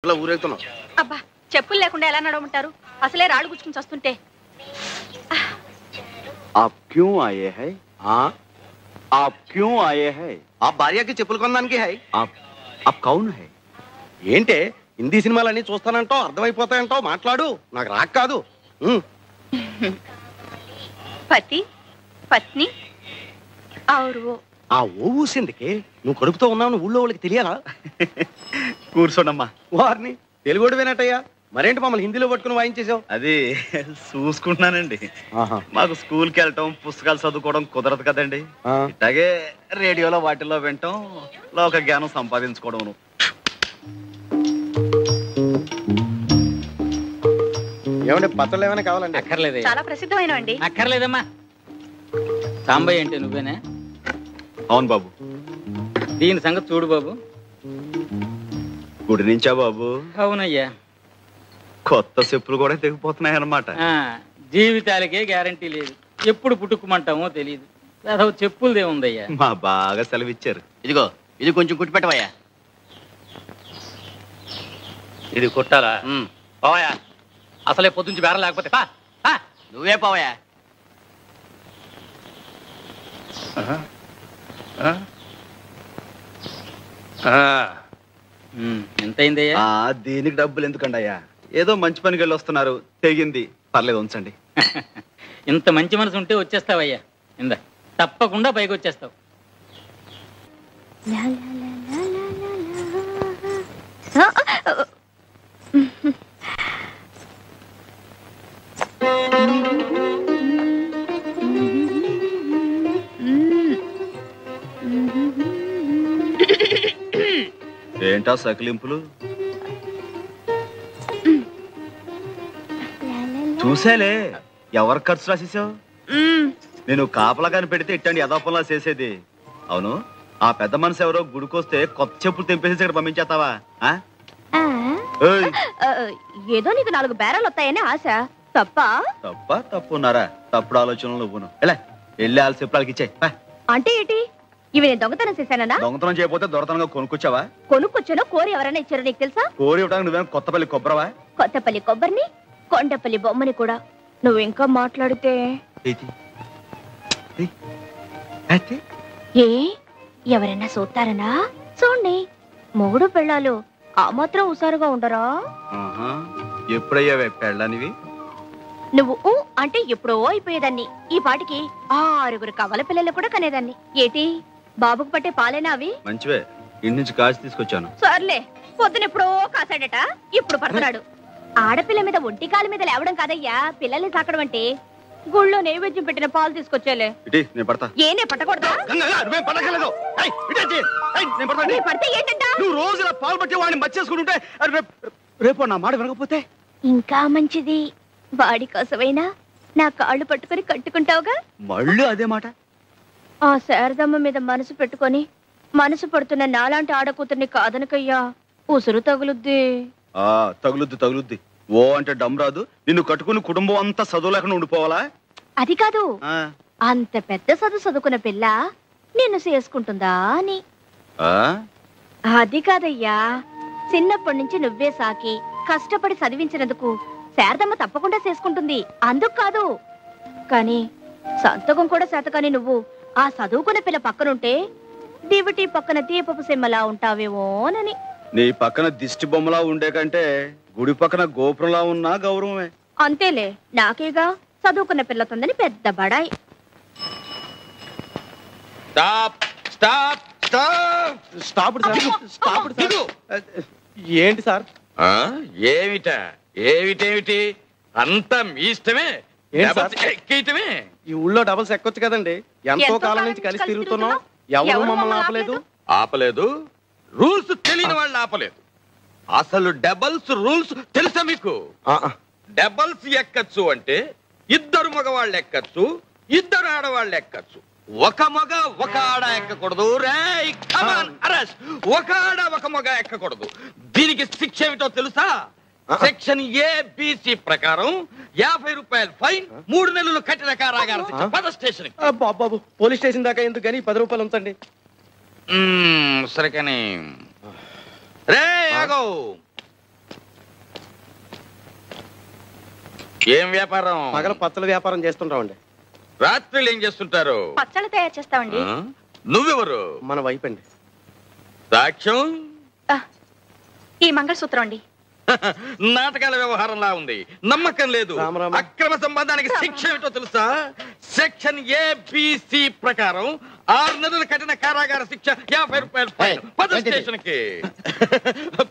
ఊరేగుతున్నాం. అబ్బా చెప్పులు లేకుండా ఎలా నడవమంటారు? అసలే రాళ్ళు గుచ్చుకుని వస్తుంటే. आप क्यों आए हैं? हाँ आप क्यों आए हैं? ఆ భార్యకి చెప్పులు కొనడానికి హై. आप कौन है? ఏంటే హిందీ సినిమాలన్నీ చూస్తానంటావు, అర్థమైపోతాయంటావు, మాట్లాడు. నాకు రాక కాదు. పతి పత్ని ఆరు. ఆ ఓ ఊసిందికి నువ్వు కడుపుతో ఉన్నావు ఊళ్ళో వాళ్ళకి తెలియాలా? కూర్చోండమ్మా. వారిని తెలుగుడు వినట్టయ్యా. మరేంటి మమ్మల్ని హిందీలో పట్టుకుని వాయించేసావు? అది చూసుకుంటున్నానండి. మాకు స్కూల్కి వెళ్ళటం పుస్తకాలు చదువుకోవడం కుదరదు కదండి. ఇట్లాగే రేడియోలో వాటిల్లో వినటం, లోక జ్ఞానం సంపాదించుకోవడం. ఏమంటే పత్రాలు ఏమైనా కావాలండి? అక్కర్లేదు. చాలా ప్రసిద్ధమైన అండి. అక్కర్లేదమ్మా. సాంబయ్య అంటే నువ్వేనా? అవును బాబు. దీని సంగతి చూడు బాబు. గుడి నుంచా బాబు? అవునయ్యా. కొత్త చెప్పులు కూడా తెగిపోతున్నాయన్నమాట. జీవితాలకే గ్యారంటీ లేదు, ఎప్పుడు పుట్టుకుమంటామో తెలియదు. అసలు చెప్పులదే ఉందయ్యా. మా బాగా సెలవిచ్చారు. ఇదిగో ఇది కొంచెం కుట్టి పెట్టవయ్యా. ఇది కుట్టాలా? పోవయ్యా, అసలే పొద్దుంచి బేరం లేకపోతే నువ్వే పోవయ్యా. ఎంత అయిందయ్యా? దీనికి డబ్బులు ఎందుకండి అయ్యా? ఏదో మంచి పనికి వెళ్ళి వస్తున్నారు, తెగింది, పర్లేదు ఉంచండి. ఇంత మంచి మనసు ఉంటే వచ్చేస్తావయ్యా. ఇందా తప్పకుండా పైకి వచ్చేస్తావు. ఏంటా సకిలింపులు? చూసేలే, ఎవరు ఖర్చు రాసేసావు? నేను కాపలా కాని పెడితే ఇట్టండి యథాపంలా చేసేది. అవును, ఆ పెద్ద మనసు ఎవరో గుడికొస్తే కొత్త చెప్పులు తెంపేసి ఇక్కడ పంపించేస్తావా? ఏదో నీకు 4 బేరాలు వస్తాయని ఆశ. తప్పున్నారా? తప్పుడు ఆలోచనలు నువ్వును. ఎలా వెళ్ళి వాళ్ళ చెప్పులకి ఇచ్చాయి. అంటే ఏంటి? ఇవి నేను దొంగతనం చేశానా? దొంగతనం చేయకపోతే దొరతనంగా కొనుక్కొచ్చావా? కొనుక్కొచ్చానో కోరి ఎవరైనా ఇచ్చారో నీకు తెలుసా? కోరి ఇవ్వడానికి నువ్వేం కొత్తపల్లి కొబ్బరవా? కొత్తపల్లి కొబ్బరిని, కొండపల్లి బొమ్మని కూడా. నువ్వు ఇంకా మాట్లాడితే ఏ ఎవరైనా చూస్తారనా? చూడండి, మొగుడు పెళ్ళాలు ఆ మాత్రం హుషారుగా ఉండరా? ఎప్పుడయ్యావే పెళ్ళానివి? నువ్వు అంటే ఎప్పుడో అయిపోయేదాన్ని. ఈ పాటికి 6 కవల పిల్లలు కూడా కనేదాన్ని. ఏటి బాబుకు పట్టే పాలేనా అవి? మంచివే, ఇంటి నుంచి కాచి తీసుకొచ్చాను. సర్లే, పొద్దునెప్పుడో కాసాడట, ఇప్పుడు పడుతున్నాడు. ఆడపిల్ల మీద ఒంటి కాలు మీద లేవడం కాదయ్యా పిల్లల్ని సాకడం అంటే. గుళ్ళో నైవేద్యం పెట్టిన పాలు తీసుకొచ్చేలే. ఏనే పట్టకూడదా? పడితే ఏంటంట? నువ్వు రోజు ఇలా పాలు పట్టి వాడిని మర్చేసుకుంటుంటే రేపు నా మాట వినకపోతే ఇంకా మంచిది. వాడి కోసమైనా నా కాళ్ళు పట్టుకుని కట్టుకుంటావుగా. మళ్ళీ అదే మాట. ఆ శారదమ్మ మీద మనసు పెట్టుకొని మనసు పడుతున్న నాలాంటి ఆడకూతుర్ని కాదనకయ్యా, ఉసురు తగులుద్ది. తగులుద్ది. ఓ అంటే డమ్ రాదు. నిన్ను కట్టుకుని కుటుంబం అంతా చదువు లేకుండా ఉండిపోవాలా? అది కాదు, అంత పెద్ద చదువుకున్న పిల్ల నిన్ను చేసుకుంటుందా అని. అది కాదయ్యా, చిన్నప్పటి నుంచి నువ్వే సాకి కష్టపడి చదివించినందుకు శారదమ్మ తప్పకుండా చేసుకుంటుంది, అందుకు కాదు. కానీ సంతకం కూడా శాతకాని నువ్వు ఆ చదువుకున్న పిల్ల పక్కనుంటే దివిటి పక్కన దీపపు సిమ్మలా ఉంటావేమోనని. నీ పక్కన దిష్టి బొమ్మలా ఉండే కంటే గుడి పక్కన గోపురంలా ఉన్నా గౌరవమే. అంతేలే, నాకేగా చదువుకున్న పిల్లతుందని పెద్ద బడాయి. ఏంటి సార్? ఏమిటేమిటి అంతా మీ ఇష్టమే. ఎక్కేయటమే. ఈ ఊళ్ళో డబల్స్ ఎక్కొచ్చు కదండి. ఎంతో కాలం నుంచి కలిసి తిరుగుతున్నాం, ఎవరు మమ్మల్ని ఆపలేదు. రూల్స్ తెలియని వాళ్ళు ఆపలేదు. అసలు డబల్స్ రూల్స్ తెలుసా మీకు? డబల్స్ ఎక్కచ్చు అంటే 2 మగవాళ్ళు ఎక్కచ్చు, 2 ఆడవాళ్ళు ఎక్కచ్చు. ఒక మగ ఒక ఆడ ఎక్కకూడదు. ఒక ఆడ ఒక మగ ఎక్కకూడదు. దీనికి శిక్ష ఏమిటో తెలుసా? సెక్షన్ ఏబిసి ప్రకారం 50 రూపాయలు ఫైన్, 3 నెలలు కఠిన కారాగార శిక్ష. పద స్టేషన్. బాబు పోలీస్ స్టేషన్ దాకా ఎందుకు కానీ 10 రూపాయలు ఉంచండి. సరే కానీ రే ఆగో, ఏం వ్యాపారం? పగల పచ్చల వ్యాపారం చేస్తుంటామండి. రాత్రులు ఏం చేస్తుంటారు? పచ్చళ్ళు తయారు చేస్తామండి. నువ్వెవరు? మన వైపు అండి. సాక్ష్యం? ఈ మంగళసూత్రం అండి. నాటకాల వ్యవహారంలా ఉంది. నమ్మకం లేదు. అక్రమ సంబంధానికి శిక్ష ఏమిటో తెలుసా? సెక్షన్ ABC ప్రకారం 6 నెలల కఠిన కారాగార శిక్ష, 50 రూపాయలు ఫైన్. పద స్టేషన్ కి.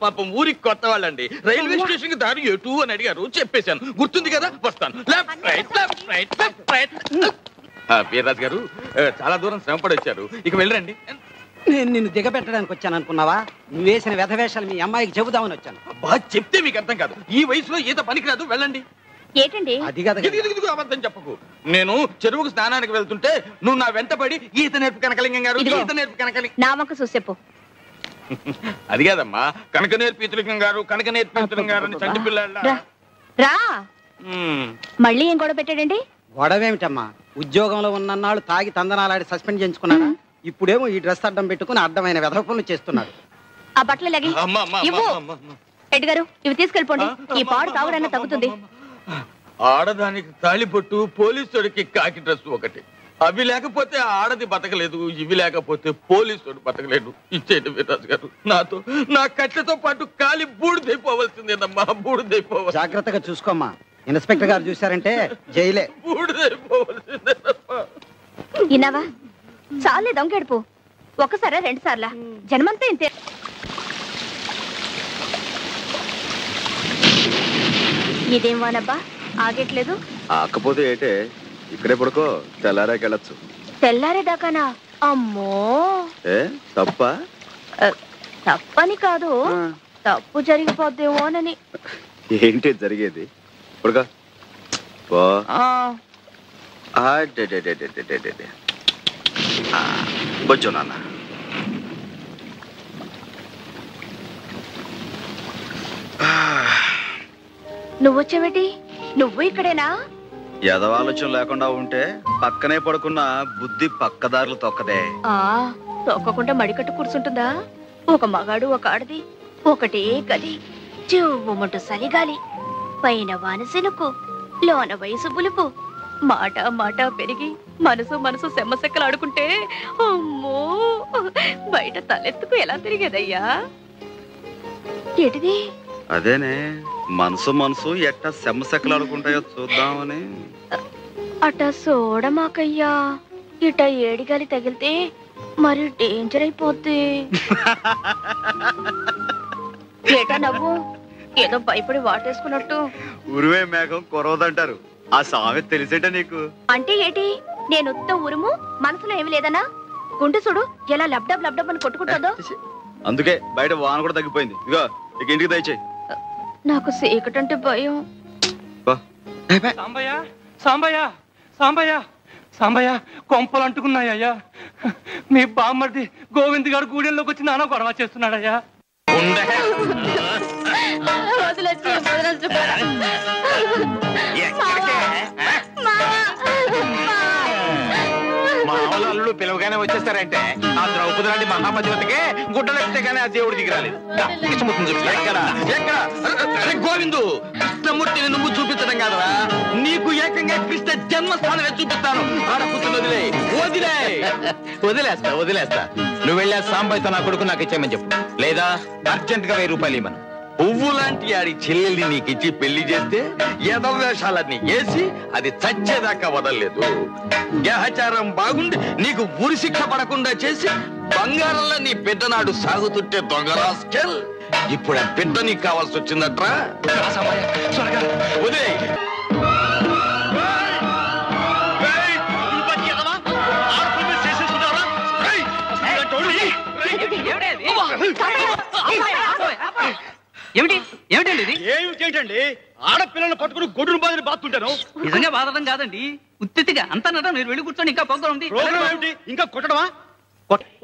పాపం ఊరికి కొత్త వాళ్ళండి. రైల్వే స్టేషన్ కి దారి ఎటు అని అడిగారు, చెప్పేశాను. గుర్తుంది కదా? వస్తాను. Left right left right left right. Veerraju గారు చాలా దూరం శ్రమపడి వచ్చారు, ఇక వెళ్ళండి. నేను నిన్ను దిగబెట్టడానికి వచ్చాను అనుకున్నావా? నువ్వు వేసిన వ్యధవేషాలు మీ అమ్మాయికి చెబుదామని వచ్చాను. బాగా చెప్తే మీకు అర్థం కాదు. ఈ వయసులో ఈత పనికిరాదు, వెళ్ళండి. ఏంటండి అది కదా. ఇదిగో అబద్ధం చెప్పకు. నేను చెరువుకు స్నానానికి వెళ్తుంటే నువ్వు నా వెంటపడి ఈత నేర్పు కనకలింగం గారు, ఈత నేర్పు కనకలింగం. నా వంక చూసేపు. అది కాదమ్మా, కనక నేర్పు ఈతలింగం గారు, కనక నేర్పు ఈతలింగం గారు అని చంటి పిల్లల. రా మళ్ళీ ఏం గొడవ పెట్టాడండి? గొడవేమిటమ్మా, ఉద్యోగంలో ఉన్నన్నాళ్ళు తాగి తందనాలాడి సస్పెండ్ చేయించుకున్నాడా? ఇప్పుడేమో ఈ డ్రెస్ అడ్డం పెట్టుకుని అడ్డమైన వెధవ పనులు చేస్తున్నాడు. ఆ బట్టలు లగి హెడ్ గారు, ఇవి తీసుకెళ్ళిపోండి. ఈ పాడు తాగుడన్నా తగ్గుతుంది. ఆడదానికి తాళిబొట్టు, పోలీసుడికి కాకి డ్రెస్ ఒకటి. అవి లేకపోతే ఆడది బతకలేదు, ఇవి లేకపోతే పోలీసుడు బతకలేదు. ఇచ్చేయండి వీర్రాజు గారు. నాతో నా కట్టెతో పాటు కాలి బూడిదైపోవలసిందేనమ్మా, బూడిదైపోవాలి. జాగ్రత్తగా చూసుకోమ్మా, ఇన్స్పెక్టర్ గారు చూశారంటే జైలే. బూడిదైపోవలసిందేనమ్మా. ఇన్నావా? చాలే దొంగెడుపు. ఒకసారా 2 సార్లా? జన్మంతా ఇంతే. ఇదేం వానబ్బా, ఆగట్లేదు. ఆకపోతే ఏటే, ఇక్కడే పడుకో, తెల్లారాకెళ్ళచ్చు. తెల్లారేదాకానా? అమ్మో. తప్ప తప్పని కాదు, తప్పు జరిగిపోద్దేమోనని. ఏంటి జరిగేది? పడుకో. కొంచెం నాన్న. నువ్వొచ్చేవేటి? నువ్వు ఇక్కడేనా? ఎదవాలోచన లేకుండా ఉంటే పక్కనే పడుకున్న బుద్ధి పక్కదారులు తొక్కదే. తొక్కకుండా మడికట్టు కూర్చుంటుందా? ఒక మగాడు ఒక ఆడది ఒకటే గది, చెవుమంటూ సలిగాలి, పైన వానసెనుకు, లోన వయసు పులుపు, మాట మాట పెరిగి మనసు మనసు సెమ్మసెక్కలు ఆడుకుంటే అమ్మో, బయట తలెత్తుకు ఎలా తిరిగేదయ్యా? ఏంటిది? అదేనే, మనసు మనసు ఎట్ట సెమ్మసెక్కలు ఆడుకుంటాయో చూద్దామని. అట చూడమాకయ్యా, ఇట ఏడిగాలి తగిలితే మరి డేంజర్ అయిపోద్ది. ఏటా నవ్వు? ఏదో భయపడి వాటేసుకున్నట్టు. ఉరువే మేఘం కొరవదంటారు, ఆ సామెత తెలిసేట నీకు? అంటే ఏటి? నేను ఉత్త ఉరుము, మనసులో ఏమి లేదనా? గుండె చూడు ఎలా లబ్డబ్ లబ్డబ్ అని కొట్టుకుంటుందో. అందుకే బయట వాన కూడా తగ్గిపోయింది. ఇగో ఇక ఇంటికి దయచేయి. నాకు సీకటంటే భయం. సాంబయ్య సాంబయ్య సాంబయ్య సాంబయ్య, కొంపలు అంటుకున్నాయ్యా. మీ బామ్మర్ది గోవింద్ గారు గూడెంలోకి వచ్చి నాన్న గొడవ చేస్తున్నాడయ్యా. మామూలు పిలవగానే వచ్చేస్తారంటే ఆ ద్రౌపది లాంటి మహామతివతికే గుడ్డలు ఎక్కితే గానీ ఆ దేవుడు దిగిరాలేదు. గోవిందు, కృష్ణమూర్తిని నువ్వు చూపించడం కాదరా, నీకు ఏకంగా కృష్ణ జన్మస్థానమే చూపిస్తాను. ఆడపుత్రులు వదిలే వదిలే వదిలేస్తా. నువ్వు వెళ్ళా సాంబయ్యతో నా కొడుకు నాకు ఇచ్చేయమని చెప్పు, లేదా అర్జెంట్ గా 1000 రూపాయలు ఇవ్వను. పువ్వు లాంటి ఆడి చెల్లెల్ని నీకిచ్చి పెళ్లి చేస్తే ఎదవేషాలన్నీ వేసి అది చచ్చేదాకా వదలలేదు. గ్రహచారం బాగుండి నీకు ఉరి శిక్ష పడకుండా చేసి బంగారంలో నీ బిడ్డ నాడు సాగుతుంటే దొంగరాస్కెల్, ఇప్పుడు ఆ బిడ్డ నీకు కావాల్సి వచ్చిందట్రా. వదిలే. ఏమిటి ఏమిటండి ఇది? ఏమిటండి? ఆడపిల్లలు పట్టుకుని గొడ్డును బాధని బాతుంటాను. నిజంగా బాధడం కాదండి, ఉత్తిగా అంతా నట. మీరు వెళ్ళి కూర్చోండి, ఇంకా ప్రోగ్రాం ఉంది. ఏమిటి? ఇంకా కొట్టడమా?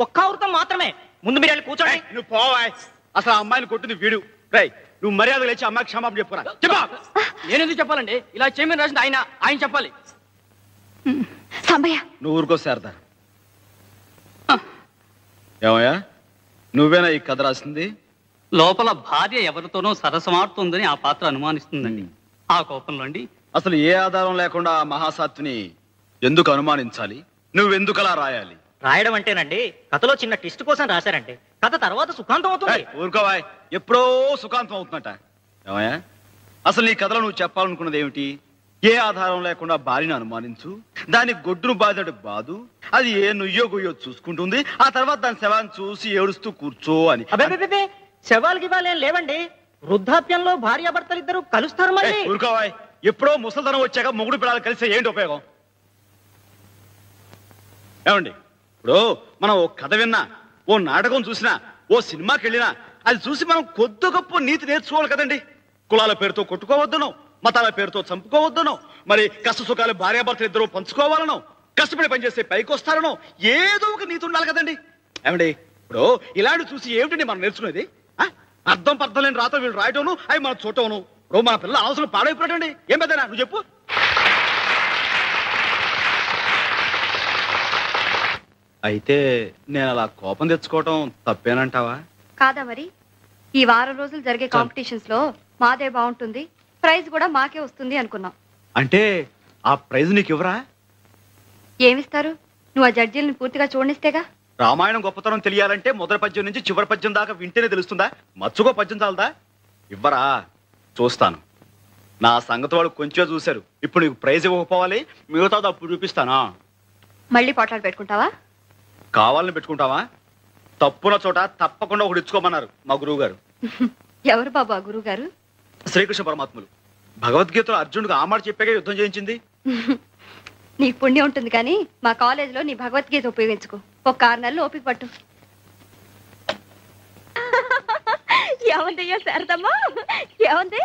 ఒక్క అవృతం మాత్రమే, ముందు మీరు వెళ్ళి కూర్చోండి. నువ్వు పోవాయ్. అసలు ఆ అమ్మాయిని కొట్టింది వీడు. రై, నువ్వు మర్యాద లేచి అమ్మాయికి క్షమాపణ చెప్పురా. చెప్పా. నేను ఎందుకు చెప్పాలండి? ఇలా చేయమని రాసింది ఆయన చెప్పాలి. సాంబయ్య, నువ్వు ఊరుకో శారదా. ఏమయ్యా, నువ్వేనా ఈ కథ రాసింది? లోపల భార్య ఎవరితోనో సరసమాడుతుందని ఆ పాత్ర అనుమానిస్తుందండి. ఆ కోపంలో అండి అసలు ఏ ఆధారం లేకుండా ఆ మహాసాత్విని ఎందుకు అనుమానించాలి? నువ్వెందుకు అలా రాయాలి? రాయడం అంటేనండి కథలో చిన్న ట్విస్ట్ కోసం రాశారంటే కథ తర్వాత సుఖాంతం అవుతుంది. ఊరుకోవాయ్, ఎప్పుడో సుఖాంతం అవుతుందట. ఏమయ్యా, అసలు నీ కథలో నువ్వు చెప్పాలనుకున్నది ఏమిటి? ఏ ఆధారం లేకుండా భార్యను అనుమానించు, దాని గొడ్డును బాధడు బాదు, అది ఏ నుయ్యో గుయ్యో చూసుకుంటుంది, ఆ తర్వాత దాని శవాన్ని చూసి ఏడుస్తూ కూర్చో అని. అబ్బే శవాలకి ఇవ్వాలేం లేవండి. వృద్ధాప్యంలో భార్యాభర్తలు ఇద్దరు కలుస్తారు మళ్ళీ. ఊరుకోవాయ్, ఎప్పుడో ముసలితనం వచ్చాక మొగుడు పిల్లలు కలిస్తే ఏంటి ఉపయోగం? ఏమండి, ఇప్పుడు మనం ఓ కథ విన్నా, ఓ నాటకం చూసినా, ఓ సినిమాకి వెళ్ళినా అది చూసి మనం కొద్ది గొప్ప నీతి నేర్చుకోవాలి కదండి. కులాల పేరుతో కొట్టుకోవద్దనో, మతాల పేరుతో చంపుకోవద్దనో, మరి కష్ట సుఖాలు భార్యాభర్తలు ఇద్దరు పంచుకోవాలనో, కష్టపడి పనిచేస్తే పైకి వస్తారనో ఏదో ఒక నీతి ఉండాలి కదండి. ఏమండి, ఇప్పుడు ఇలాంటి చూసి ఏమిటండి మనం నేర్చుకునేది? అర్థం పర్థం లేని రాత వీళ్ళు రాయటం, అవి మనం చూడటం. ఇప్పుడు మన పిల్లలు అవసరం పాడైపోయాడండి. ఏం పెద్దనా నువ్వు చెప్పు. అయితే నేను అలా కోపం తెచ్చుకోవటం తప్పేనంటావా? కాదా మరి? ఈ వారం రోజులు జరిగే కాంపిటీషన్స్ లో మాదే బాగుంటుంది, ప్రైజ్ కూడా మాకే వస్తుంది అనుకున్నాం. అంటే ఆ ప్రైజ్ నీకు ఇవ్వరా? ఏమిస్తారు? నువ్వు ఆ జడ్జీలను పూర్తిగా చూడనిస్తేగా. రామాయణం గొప్పతనం తెలియాలంటే మొదటి పద్యం నుంచి చివరి పద్యం దాకా వింటేనే తెలుస్తుందా? మచ్చుకో పద్యం చాలదా? ఇవ్వరా? చూస్తాను. నా సంగతి వాళ్ళు కొంచెం చూశారు. ఇప్పుడు నీకు ప్రైజ్ ఇవ్వకపోవాలి, మిగతాది అప్పుడు చూపిస్తానా? మళ్ళీ పోట్లాలు పెట్టుకుంటావా? కావాలని పెట్టుకుంటావా? తప్పున చోట తప్పకుండా ఒకటి ఇచ్చుకోమన్నారు మా గురువు గారు. ఎవరు బాబా గురువు గారు? శ్రీకృష్ణ పరమాత్ములు. భగవద్గీతలో అర్జునుడికి ఆ మాట చెప్పాక యుద్ధం చేయించింది. నీకు పుణ్యం ఉంటుంది కానీ మా కాలేజీలో నీ భగవద్గీత ఉపయోగించుకో. ఒక 6 నెలలు ఓపిక పట్టు. ఏమందయ్యా శారదమ్మా, ఏమంది?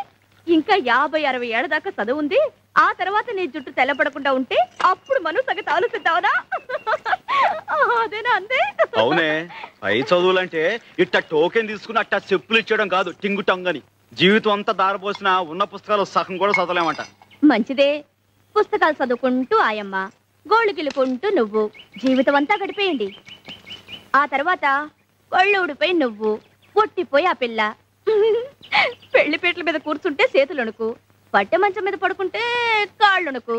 ఇంకా 50-60 ఏళ్ల దాకా చదువు ఉంది. ఆ తర్వాత నీ జుట్టు తెల్లబడకుండా ఉంటే అప్పుడు మనం సంగతి ఆలోచిద్దావునా? అదేనా అందే? అవునే, పై చదువులంటే ఇట్ట టోకెన్ తీసుకుని అట్ట చెప్పులు ఇచ్చేయడం కాదు, టింగు టంగని. జీవితం అంతా దారపోసిన ఉన్న పుస్తకాలు సగం కూడా చదవలేమంట. మంచిదే. పుస్తకాలు చదువుకుంటూ ఆయమ్మ, గోళ్ళు గిలుకుంటూ నువ్వు జీవితం అంతా గడిపేయండి. ఆ తర్వాత ఒళ్ళు ఊడిపోయి నువ్వు, పొట్టిపోయి ఆ పిల్ల. పెళ్లిపేటల మీద కూర్చుంటే చేతులొణుకు, పట్టె మంచం మీద పడుకుంటే కాళ్ళుణుకు.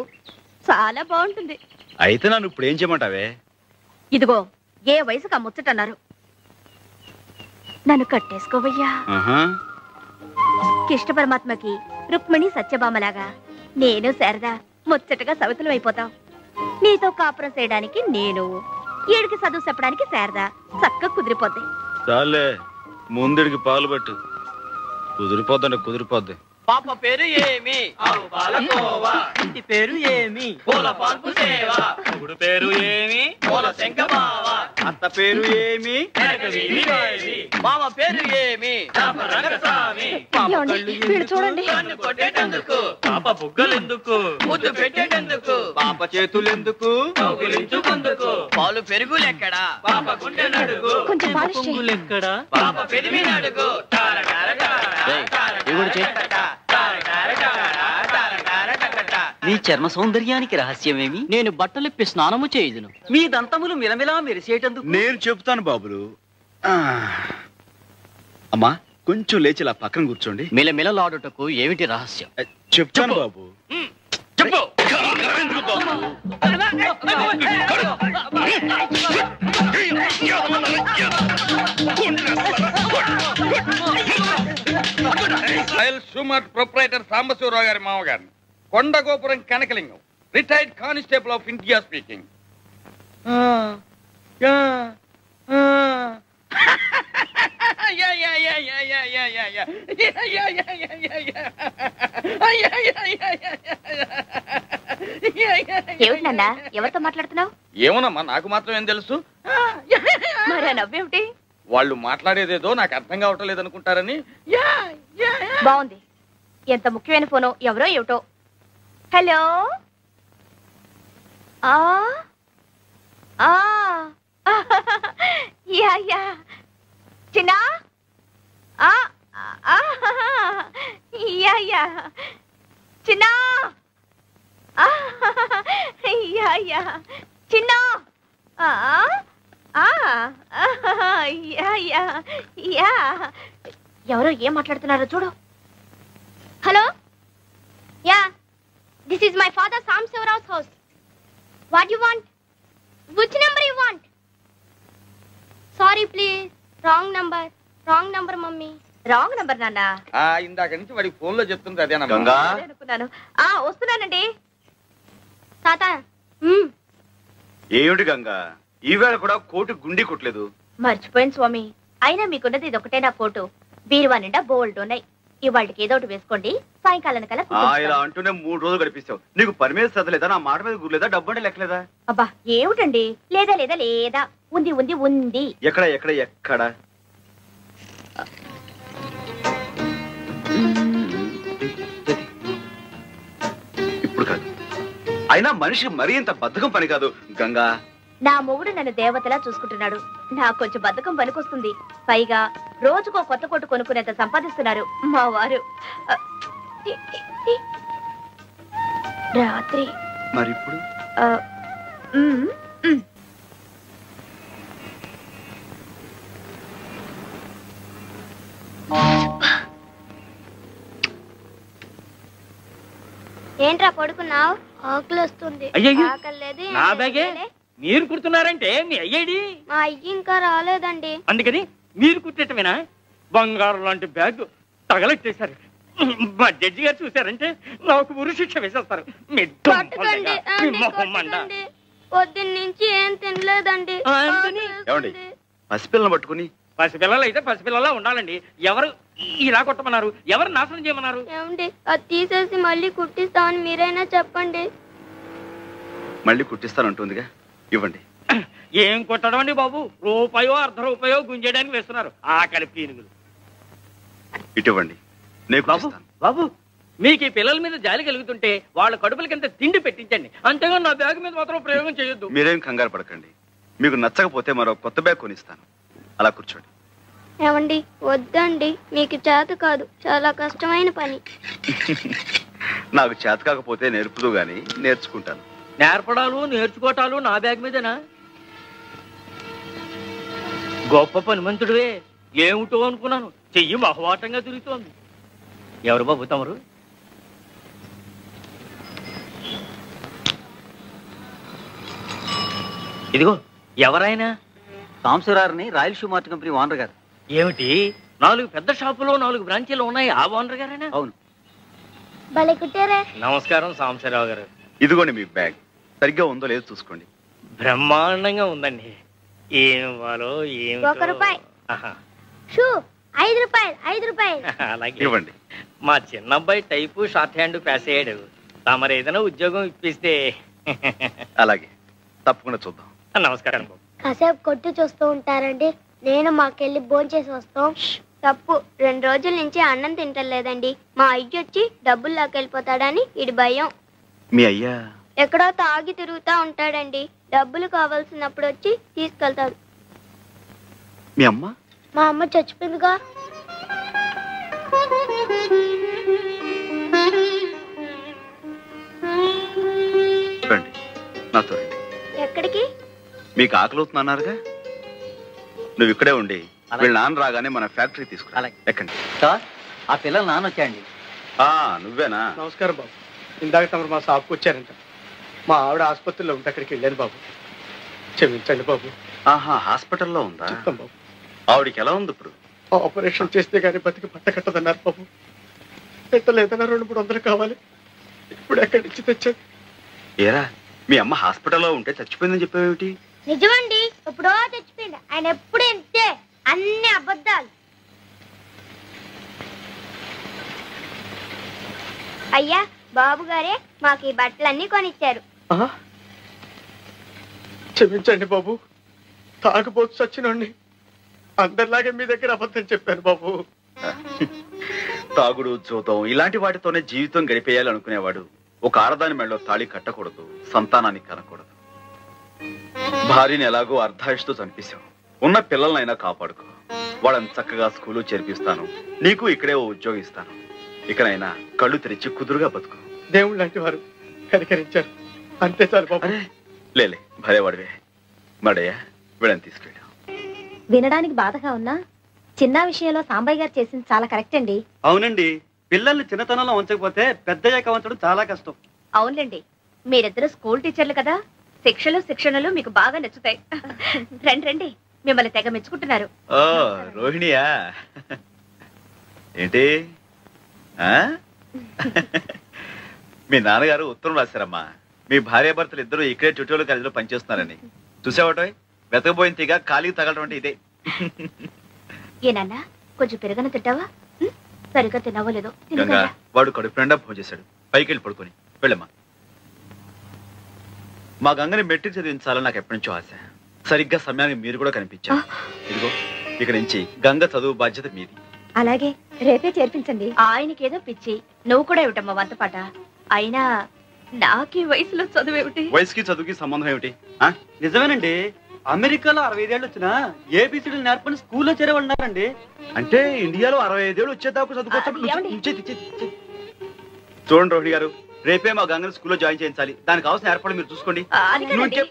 చాలా బాగుంటుంది. అయితే నన్ను ఇప్పుడు ఏం చేయమంటావే? ఇదిగో, ఏ వయసుకు ఆ ముచ్చటన్నారు. నన్ను కట్టేసుకోవయ్యా. కృష్ణ పరమాత్మకి రుక్మిణి సత్యభామలాగా నేను శారదా ముచ్చటగా సవితులం అయిపోతాం. నీతో కాపురం చేయడానికి నేను, ఈడికి చదువు చెప్పడానికి శారదా చక్కగా కుదిరిపోద్ది. చాలే, ముందుడికి పాలు పెట్టు. కుదిరిపోద్దండి, కుదిరిపోద్ది. పాప పేరు ఏమి? ఆవు పాలకోవా. ఇంటి పేరు ఏమి? పూల పాల్పు సేవ. మొగుడు పేరు ఏమి? పూల శంఖబావ. అత్త పేరు ఏమి? మామ పేరు ఏమి? రంగస్వామి. వీడు చూడండి. కన్ను కొట్టేటందుకు. పాప బుగ్గలెందుకు? ముద్దు పెట్టేటందుకు. పాప చేతులెందుకు? కౌగిలించుకుందుకు. పాలు పెరుగులెక్కడా? పాప గుండె నడుగు. కొంచెం పాలిష్ చెయ్యి. ఎక్కడా? పాప పెరిమి నడుగు. నీ చర్మ సౌందర్యానికి రహస్యమేమి? నేను బట్టలిప్పి స్నానము చేయుదును. మీ దంతములు మిలమిలా మెరిసేటందుకు నేను చెప్తాను బాబులు. అమ్మా, కొంచెం లేచి ఇలా పక్కన కూర్చోండి. మిలమిలలాడుటకు ఏమిటి రహస్యం? చెప్తాను బాబు. చెప్పు. ప్రొప్రైటర్ సాంబశివరావు గారి మామగారు, Kondagopuram Kanakalingam, retired constable of India speaking. ఏమిటి నాన్న, ఎవరితో మాట్లాడుతున్నావు? ఏమోనమ్మా, నాకు మాత్రం ఏం తెలుసు. మరి ఆ నవ్వేమిటి? వాళ్ళు మాట్లాడేదేదో నాకు అర్థం కావటం లేదనుకుంటారని. బాగుంది. ఎంత ముఖ్యమైన ఫోనో, ఎవరో ఏమిటో. హలో. యా యా చిన్నా. యా యా చిన్నా. యా యా చిన్నా. Yeah yeah yeah. ఎవరో ఏం మాట్లాడుతున్నారో చూడు. Hello. Yeah This is my father Sam Sivarau's house. What you want? Which number you want? Sorry, please. Wrong number. Wrong number, mummy. Wrong number, నాన్న. ఇందాక నుంచి వాడికి ఫోన్ లో చెప్తుంది అదేనమ్మా. గంగా అనుకున్నాను. వస్తున్నానండి. తాత. ఏమిటి గంగా ఈవేళ కూడా కోటు గుండి కొట్టలేదు? మర్చిపోయింది స్వామి. అయినా మీకున్నది ఇది ఒకటే నా కోటు. బీరువా నిండా బోల్డ్ ఉన్నాయి. ఇవాళకి ఏదో ఒకటి వేసుకోండి. సాయంకాలం కల్లా ఇలా అంటూనే 3 రోజులు గడిపిస్తావు. నీకు పని మీద చదవలేదా? నా మాట మీద గుర్లేదా? డబ్బు అంటే లెక్కలేదా? అబ్బా ఏమిటండి? లేదా లేదా లేదా ఉంది ఉంది ఉంది. ఎక్కడ ఎక్కడ ఎక్కడ? ఇప్పుడు కాదు. అయినా మనిషికి మరీ ఇంత బద్ధకం పని కాదు గంగా. నా మొగుడు నన్ను దేవతలా చూసుకుంటున్నాడు. నాకు కొంచెం బద్ధకం పనికొస్తుంది. పైగా రోజుకో కొత్త కొట్టు కొనుక్కునేంత సంపాదిస్తున్నారు మా వారు. రాత్రి మరి ఇప్పుడు ఏంట్రా పడుకున్నావు? ఆకలి వస్తుంది. నా బ్యాగే మీరు కుడుతున్నారంటే మీ అయ్యేడి? మా అయ్యి ఇంకా రాలేదండి. అందుకని మీరు కుట్టేటమేనా? బంగారం లాంటి బ్యాగ్ తగలెట్టేశారు. మా జడ్జి గారు చూసారంటే నాకు ఉరి శిక్ష వేసేస్తారు. పొద్దున్న నుంచి ఏం తినలేదండి. పసిపిల్లని పట్టుకుని పసిపిల్లలు అయితే పసిపిల్లలా ఉండాలండి. ఎవరు ఇలా కొట్టమన్నారు? ఎవరు నాశనం చేయమన్నారు? ఏమండి అది తీసేసి మళ్ళీ కుట్టిస్తామని మీరైనా చెప్పండి. మళ్ళీ కుట్టిస్తానంటుందిగా, ఇవ్వండి. ఏం కొట్టడం అండి బాబు? రూపాయో ₹1 గుంజేయడానికి వేస్తున్నారు. ఆకలి పీనుగులు. ఇటువంటి బాబు మీకు ఈ పిల్లల మీద జాలి కలుగుతుంటే వాళ్ళ కడుపులకింత తిండి పెట్టించండి. అంతేగా నా బ్యాగ్ మీద మాత్రం ప్రయోగం చేయొద్దు. మీరేం కంగారు పడకండి. మీకు నచ్చకపోతే మరో కొత్త బ్యాగ్ కొనిస్తాను. అలా కూర్చోండి. ఏమండి వద్దండి, మీకు చేత కాదు, చాలా కష్టమైన పని. నాకు చేత కాకపోతే నేర్పుదు గాని నేర్చుకుంటాను. నేర్పడాలు నేర్చుకోవటాలు నా బ్యాగ్ మీదేనా? గొప్ప పనిమంతుడివే. ఏమిటో అనుకున్నాను, చెయ్యి మహవాటంగా తిరుగుతోంది. ఎవరు బాబు తమరు? ఇదిగో ఎవరైనా? సాంబశివరావుని royal shoe mart company owner గారు. ఏమిటి 4 పెద్ద షాపులో 4 బ్రాంచీలు ఉన్నాయి. ఆ ఓనర్ గారేనా? అవును. నమస్కారం సాంబశివరావు గారు. ఇదిగోండి మీ బ్యాగ్. సరిగ్గా ఉందో లేదో చూసుకోండి. బ్రహ్మాండంగా ఉందండి. ఏం ఇవ్వాలో ఏమి. ₹1 షూ ₹5. అలాగే ఇవ్వండి. మా చిన్న అబ్బాయి టైపు షార్ట్ హ్యాండ్ పాస్ అయ్యాడు. తమరు ఏదైనా ఉద్యోగం ఇప్పిస్తే. అలాగే తప్పకుండా చూద్దాం. నమస్కారం బాబు. కాసేపు కొట్టు చూస్తూ ఉంటారండి. నేను మాకెళ్ళి భోంచేసి వస్తాం. తప్పు, 2 రోజుల నుంచి అన్నం తింటలేదండి. మా అయ్య వచ్చి డబ్బులు లాకెళ్ళిపోతాడని ఇడి భయం. మీ అయ్యా ఎక్కడో తాగి తిరుగుతా ఉంటాడండి. డబ్బులు కావాల్సినప్పుడు వచ్చి తీసుకెళ్తాడు. మీ అమ్మ? మా అమ్మ చచ్చిపోయిందిగా. రండి నాతో రండి. ఎక్కడికి? మీకు ఆకలి అవుతున్నారుగా, నువ్వు ఇక్కడే ఉండి వీళ్ళ నాన్న రాగానే మన ఫ్యాక్టరీ తీసుకురా. ఎక్కండి. సార్ ఆ పిల్లలు నాన్న వచ్చాయండి. నువ్వేనా? నమస్కారం బాబు. ఇందాక తమరు మా షాప్కి వచ్చారంట. మా ఆవిడ ఆసుపత్రిలో ఉంటే అక్కడికి వెళ్ళాను బాబు. క్షమించండి బాబు. ఆహా, హాస్పిటల్లో ఉందా? చెప్తాం బాబు. ఆవిడికి ఎలా ఉంది ఇప్పుడు? ఆపరేషన్ చేస్తే గానీ బతికి పట్ట కట్టదన్నారు బాబు. పెట్టలేదన్నా 200-300 కావాలి. ఇప్పుడు ఎక్కడి నుంచి తెచ్చాను? ఏరా, మీ అమ్మ హాస్పిటల్లో ఉంటే చచ్చిపోయిందని చెప్పేవేమిటి? నిజమండి, ఎప్పుడో చచ్చిపోయింది. ఆయన ఎప్పుడు ఇంతే, అన్ని అబద్ధాలు. అయ్యా, బాబు గారే మాకు ఈ బట్టలన్నీ కొనిచ్చారు. క్షమించండి బాబు, తాగబోతు చచ్చినండి. అందరిలాగే మీ దగ్గర అబద్ధం చెప్పాను బాబు. తాగుడు, జూతం ఇలాంటి వాటితోనే జీవితం గడిపేయాలనుకునేవాడు ఒక ఆడదాని మెడలో తాళి కట్టకూడదు, సంతానాన్ని కనకూడదు. భార్యని ఎలాగో అర్ధాయుషుతో చంపేశావు. ఉన్న పిల్లలనైనా కాపాడుకో. వాళ్ళని చక్కగా స్కూలు చేర్పిస్తాను. నీకు ఇక్కడే ఓ ఉద్యోగం ఇస్తాను. ఇకనైనా కళ్ళు తెరిచి కుదురుగా బతుకు. దేవుళ్ళు లాంటి వారు కనికరించారు, అంతే చాలు బాబు. లేలే, భలేవాడివే. మడయ్యా, వీళ్ళని తీసుకెళ్ళా. వినడానికి బాధగా ఉన్నా చిన్న విషయంలో సాంబయ్య గారు చేసింది చాలా కరెక్ట్ అండి. అవునండి, పిల్లల్ని చిన్నతనంలో ఉంచకపోతే పెద్దయ్యాక ఉంచడం చాలా కష్టం. అవునులేండి, మీరిద్దరు స్కూల్ టీచర్లు కదా, శిక్షణలు మీకు బాగా నచ్చుతాయి. రండి రండి, మిమ్మల్ని తెగ మెచ్చుకుంటున్నారు. ఓ రోహిణియా, ఏంటి మీ నాన్నగారు ఉత్తరం రాశారమ్మా, మీ భార్యాభర్తలు ఇద్దరు ఇక్కడే ట్యూటోరియల్ కాలేజీలో పనిచేస్తున్నారని. చూసావటో వెతకపోయిన తీగ ఖాళీ తగలటం అంటే ఇదే. ఏనన్నా కొంచెం పెరగన తింటావా? సరిగ్గా తినవో లేదో. గంగా, వాడు కడుపు నిండా భోజనం చేశాడు, పైకి వెళ్ళి పడుకొని వెళ్ళమ్మా. మా గంగని మెట్రిక్ చదివించాలని నాకు ఎప్పటి నుంచో ఆశ. సరిగ్గా సమయానికి మీరు కూడా కనిపించారు. ఇదిగో ఇక నుంచి గంగ చదువు బాధ్యత మీది. అలాగే, రేపే చేర్పించండి. ఆయనకేదో పిచ్చి, నువ్వు కూడా ఏమిటమ్మా వంతపాట. అయినా నాకీ వయసులో చదువేమిటి? వయసుకి చదువుకి సంబంధం ఏమిటి? నిజమేనండి, అమెరికాలో 65 ఏళ్ళు వచ్చినా ఏబిసిడీలు నేర్పని స్కూల్లో చేరేవాళ్ళు ఉన్నారండి. అంటే ఇండియాలో 65 ఏళ్ళు వచ్చేదాకా చదువుకోవచ్చు. చూడండి రోహిణి గారు, రేపే మా గంగని స్కూల్లో జాయిన్ చేయించాలి. దానికి కావాల్సిన ఏర్పాటు మీరు చూసుకోండి. అది కాదండి.